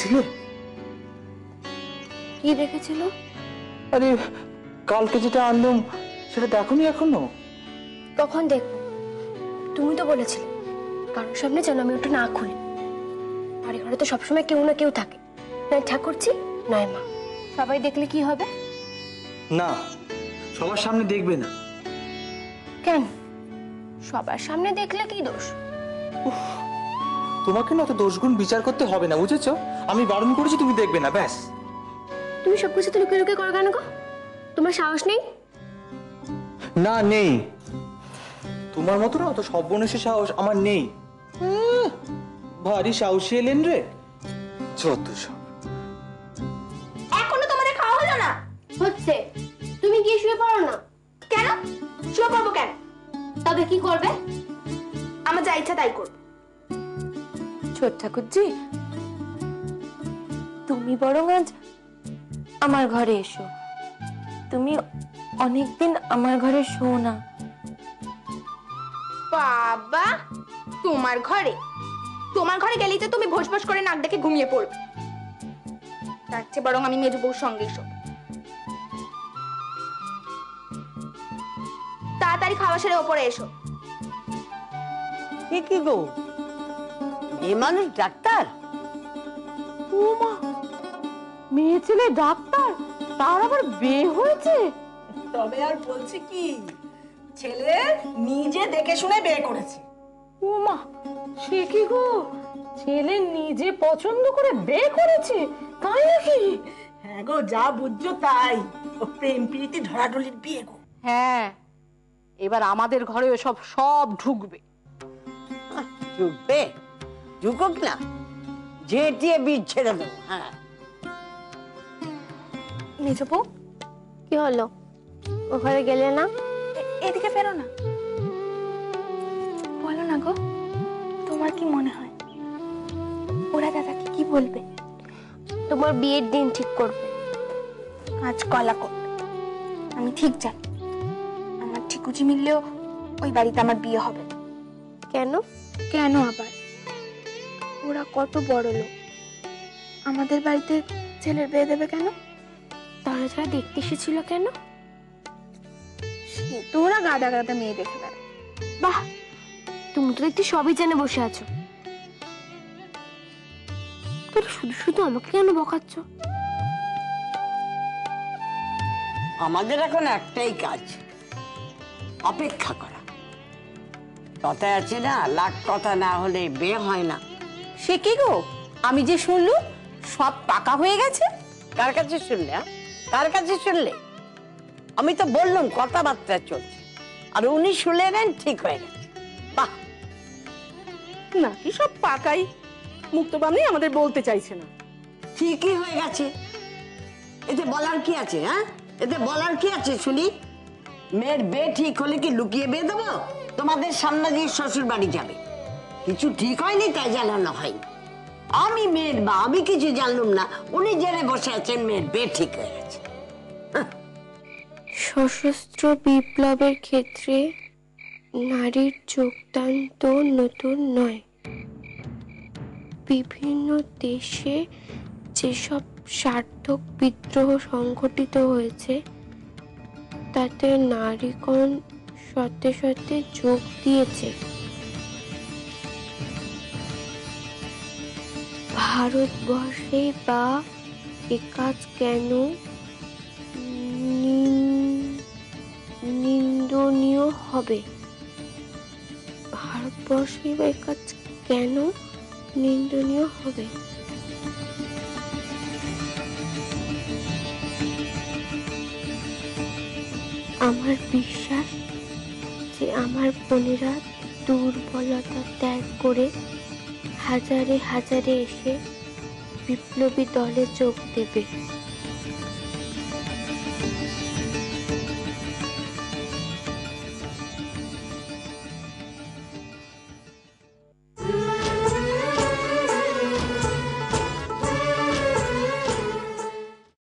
দেখেছিলে? কি দেখেছিল? আরে কালকে যেটা আনলাম সেটা দেখোনি এখনো? কখন দেখবো? তুমি তো বলেছিলে কারোর সামনে যেন আমি ওটা না খুলি। আর এখানে তো সবসময় কেউ না কেউ থাকে, নয় ঠাকুরজি নয় মা। সবাই দেখলে কি হবে? না, সবার সামনে দেখবে না। কেন? সবার সামনে দেখলে কি দোষ? তোমাকে না তো দোষগুণ বিচার করতে হবে না, বুঝেছো? আমি বারণ করেছি, তুমি দেখবে না, ব্যাস। তুমি সবকিছু তো লুকিয়ে লুকিয়ে করো কেন গো? তোমার সাহস নেই? না, নেই। তোমার মতো না অত সর্বনেশে সাহস আমার নেই। ভারী সাহসী এলেন রে, যত সব। এখনো তোমাদের খাওয়া হলো না? হচ্ছে। তুমি গিয়ে শুয়ে পড়ো না। কেন? শুয়ে পড়বো কেন? তবে কি করবে? আমার যা ইচ্ছা তাই করব। ছোট ঠাকুরজি, তুমি বরং আজ আমার ঘরে এসো। তুমি অনেকদিন আমার ঘরে শো না। বাবা, তোমার ঘরে? তোমার ঘরে গেলেই তো তুমি ভোস ভোস করে নাক ডেকে ঘুমিয়ে পড়বে। তার চেয়ে বরং আমি মেজো বউর সঙ্গেই শোবো। তাড়াতাড়ি খাওয়া সেরে ওপরে এসো। কি গো, এ মানুষ ডাক্তার? ও মা, মেয়ে ছেলে ডাক্তার, তার আবার বিয়ে হয়েছে? তবে আর বলছি কি, ছেলে নিজে দেখে শুনে বিয়ে করেছে। ও মা, সে কি গো, ছেলে নিজে পছন্দ করে বিয়ে করেছে, তাই নাকি? হ্যাঁ গো, যা বুঝছো তাই। ও প্রেম প্রীতি ধরাধরির বিয়ে গো। হ্যাঁ, এবার আমাদের ঘরে সব সব ঢুকবে। ঢুকবে, ঢুকুক না, ঝেঁটিয়ে বীজ ছেড়ে দেবো। হ্যাঁ, মেজো বউ, কি হলো? ওখানে গেলে না? এদিকে ফেরো না। বলো না গো, তোমার কি মনে হয় ওরা দাদাকে কি বলবে? তোমার বিয়ের দিন ঠিক করবে। আজ কলা করবে, আমি ঠিক জানি। আমার ঠিকুজি মিললেও ওই বাড়িতে আমার বিয়ে হবে না। কেন? কেন আবার? ওরা কত বড় লোক, আমাদের বাড়িতে ছেলের বিয়ে দেবে কেন? তাহলে যারা দেখতে এসেছিল কেন? সে তো ওরা গাদা গাদা মেয়ে দেখে বেড়ায়। বাহ, তুমি তো দেখতে সবই জেনে বসে আছো। তোর শুধু শুধু আমাকে কেন বকাচ্ছ? আমাদের এখন একটাই কাজ, অপেক্ষা করা। কথায় আছে না, লাখ কথা না হলে বিয়ে হয় না। সে কি গো, আমি যে শুনলুম সব পাকা হয়ে গেছে? কার কাছে শুনলে? কার কাছে শুনলে? আমি তো বললাম কথাবার্তা চলছে, আর উনি শুনলেন ঠিক হয়ে গেছে। বাহ, নাকি সব পাকাই, মুক্তবাণী আমাদের বলতে চাইছে না। ঠিকই হয়ে গেছে। এতে বলার কি আছে? হ্যাঁ, এতে বলার কি আছে শুনি? মেয়ের বিয়ে ঠিক হলে কি লুকিয়ে বিয়ে দেবো? তোমাদের সামনে দিয়ে শ্বশুর বাড়ি যাবে। কিছু ঠিক হয়নি তাই জানানো হয়নি। আমি মেয়ের মা, আমি কিছু জানলাম না, উনি জেনে বসে আছেন মেয়ের বিয়ে ঠিক হয়ে গেছে। সশস্ত্র বিপ্লবের ক্ষেত্রে নারীর যোগদান তো নতুন নয়। বিভিন্ন দেশে যেসব সার্থক বিদ্রোহ সংঘটিত হয়েছে তাতে নারীগণ শতে শতে যোগ দিয়েছে। ভারতবর্ষে বা একাজ কেন নিন্দনীয় হবে? ভারতবর্ষে বা একাজ কেন নিন্দনীয় হবে? আমার বিশ্বাস যে আমার বোনেরা দুর্বলতা ত্যাগ করে হাজারে হাজারে এসে বিপ্লবী দলে যোগ দেবে।